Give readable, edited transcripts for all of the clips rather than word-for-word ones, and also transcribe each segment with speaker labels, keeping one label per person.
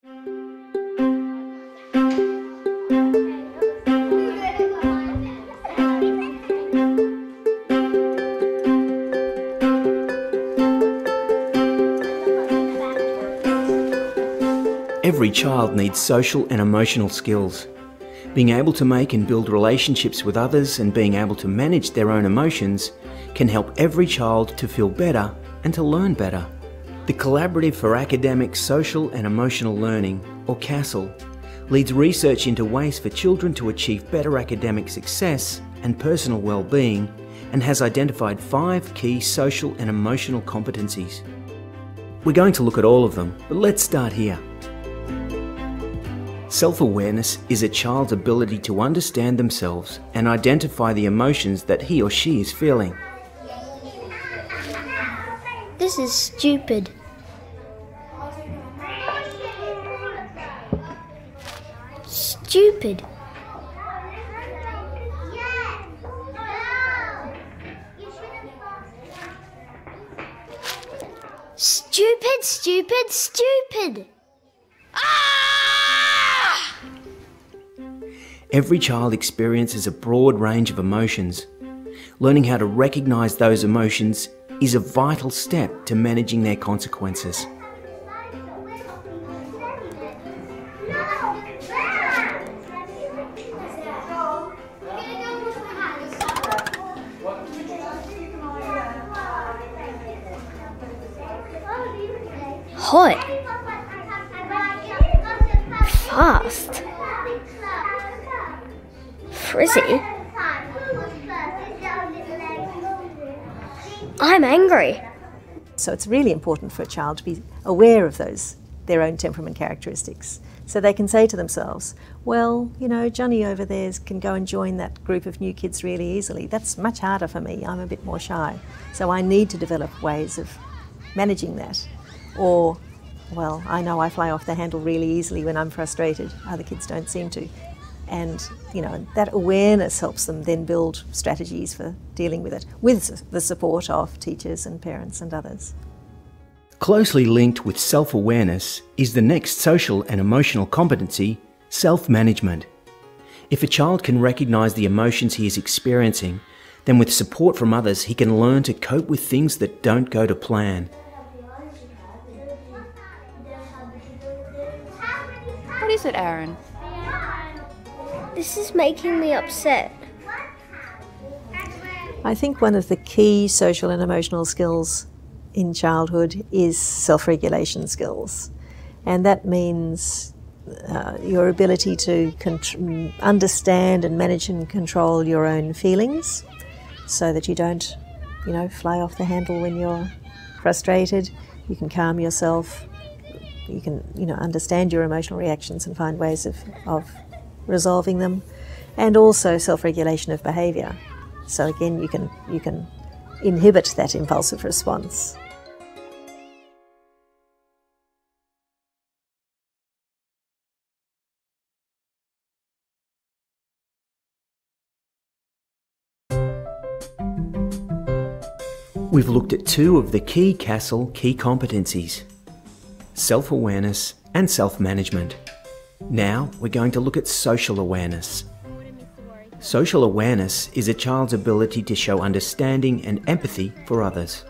Speaker 1: Every child needs social and emotional skills. Being able to make and build relationships with others and being able to manage their own emotions can help every child to feel better and to learn better. The Collaborative for Academic, Social and Emotional Learning, or CASEL, leads research into ways for children to achieve better academic success and personal well-being, and has identified 5 key social and emotional competencies. We're going to look at all of them, but let's start here. Self-awareness is a child's ability to understand themselves and identify the emotions that he or she is feeling.
Speaker 2: This is stupid. Stupid. Stupid, stupid, stupid.
Speaker 1: Every child experiences a broad range of emotions. Learning how to recognise those emotions is a vital step to managing their consequences.
Speaker 2: Hot. Fast. Frizzy. I'm angry.
Speaker 3: So it's really important for a child to be aware of their own temperament characteristics. So they can say to themselves, well, you know, Johnny over there can go and join that group of new kids really easily. That's much harder for me. I'm a bit more shy. So I need to develop ways of managing that. Or, well, I know I fly off the handle really easily when I'm frustrated. Other kids don't seem to. And, you know, that awareness helps them then build strategies for dealing with it, with the support of teachers and parents and others.
Speaker 1: Closely linked with self-awareness is the next social and emotional competency, self-management. If a child can recognise the emotions he is experiencing, then with support from others he can learn to cope with things that don't go to plan.
Speaker 4: What is it, Aaron?
Speaker 2: This is making me upset.
Speaker 3: I think one of the key social and emotional skills in childhood is self-regulation skills. And that means your ability to understand and manage and control your own feelings so that you don't, you know, fly off the handle when you're frustrated. You can calm yourself. You can, you know, understand your emotional reactions and find ways of resolving them, and also self-regulation of behaviour. So again, you can inhibit that impulsive response.
Speaker 1: We've looked at 2 of the key CASEL key competencies, self-awareness and self-management. Now we're going to look at social awareness. Social awareness is a child's ability to show understanding and empathy for others.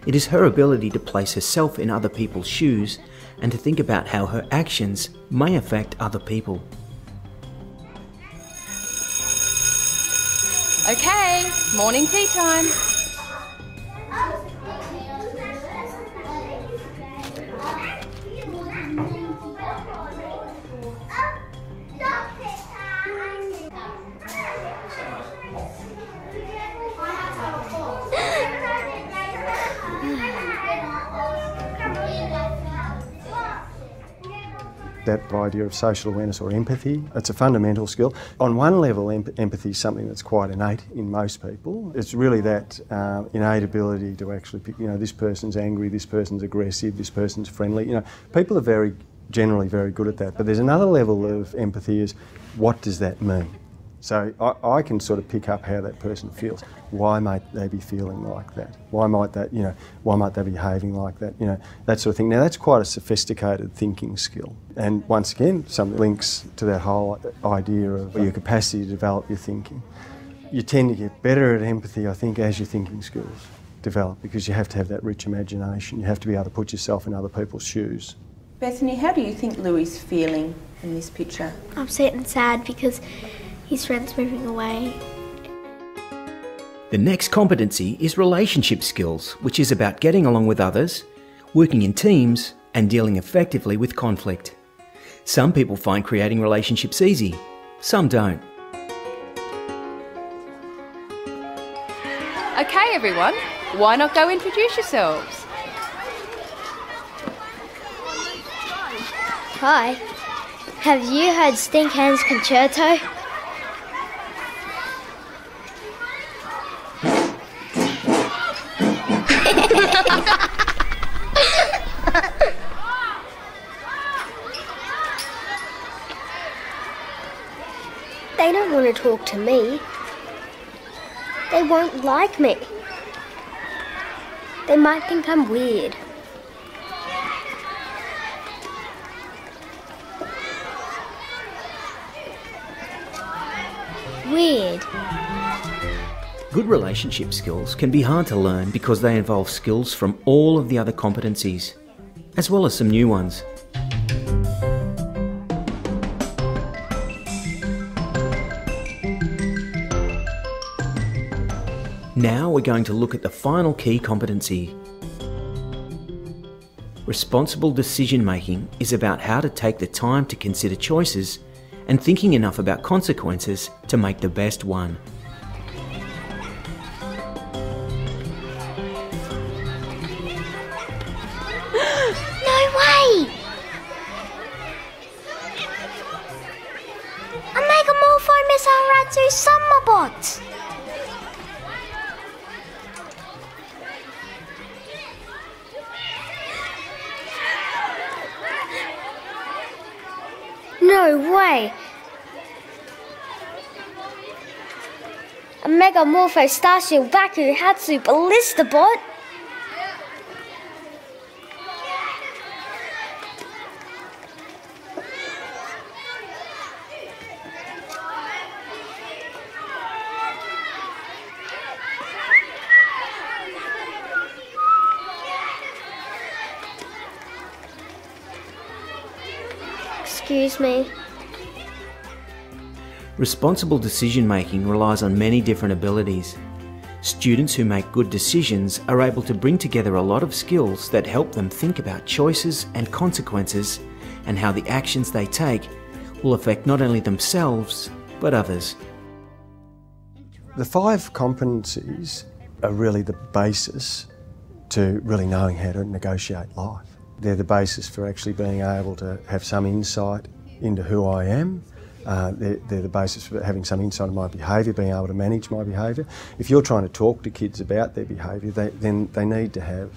Speaker 1: It is her ability to place herself in other people's shoes and to think about how her actions may affect other people.
Speaker 4: Okay, morning tea time.
Speaker 5: That idea of social awareness or empathy, it's a fundamental skill. On one level, empathy is something that's quite innate in most people. It's really that innate ability to actually pick, you know, this person's angry, this person's aggressive, this person's friendly. You know, people are generally very good at that. But there's another level of empathy is, what does that mean? So I can sort of pick up how that person feels. Why might they be feeling like that? Why might that, why might they be behaving like that? That sort of thing. Now that's quite a sophisticated thinking skill. And once again, some links to that whole idea of your capacity to develop your thinking. You tend to get better at empathy, I think, as your thinking skills develop, because you have to have that rich imagination. You have to be able to put yourself in other people's shoes.
Speaker 6: Bethany, how do you think Louis is feeling in this picture?
Speaker 2: Upset and sad because his friend's moving away.
Speaker 1: The next competency is relationship skills, which is about getting along with others, working in teams, and dealing effectively with conflict. Some people find creating relationships easy, some don't.
Speaker 4: Okay, everyone, why not go introduce yourselves?
Speaker 2: Hi. Have you heard Stinkhand's Concerto? They don't want to talk to me. They won't like me. They might think I'm weird. Weird.
Speaker 1: Good relationship skills can be hard to learn because they involve skills from all of the other competencies, as well as some new ones. Now we're going to look at the final key competency. Responsible decision making is about how to take the time to consider choices and thinking enough about consequences to make the best one.
Speaker 2: No way! A Megamorpho Misaratu Summerbot! No way! A Megamorpho Starship Baku Hatsu Ballista Bot? Excuse me.
Speaker 1: Responsible decision making relies on many different abilities. Students who make good decisions are able to bring together a lot of skills that help them think about choices and consequences and how the actions they take will affect not only themselves but others.
Speaker 5: The 5 competencies are really the basis to really knowing how to negotiate life. They're the basis for actually being able to have some insight into who I am. They're the basis for having some insight in my behaviour, being able to manage my behaviour. If you're trying to talk to kids about their behaviour, then they need to have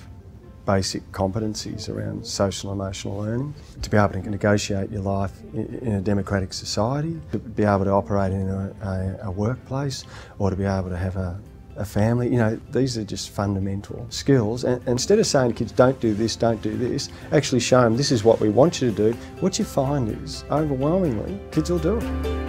Speaker 5: basic competencies around social and emotional learning to be able to negotiate your life in a democratic society, to be able to operate in a workplace, or to be able to have a family. These are just fundamental skills. And instead of saying to kids, don't do this, actually show them this is what we want you to do. What you find is, overwhelmingly, kids will do it.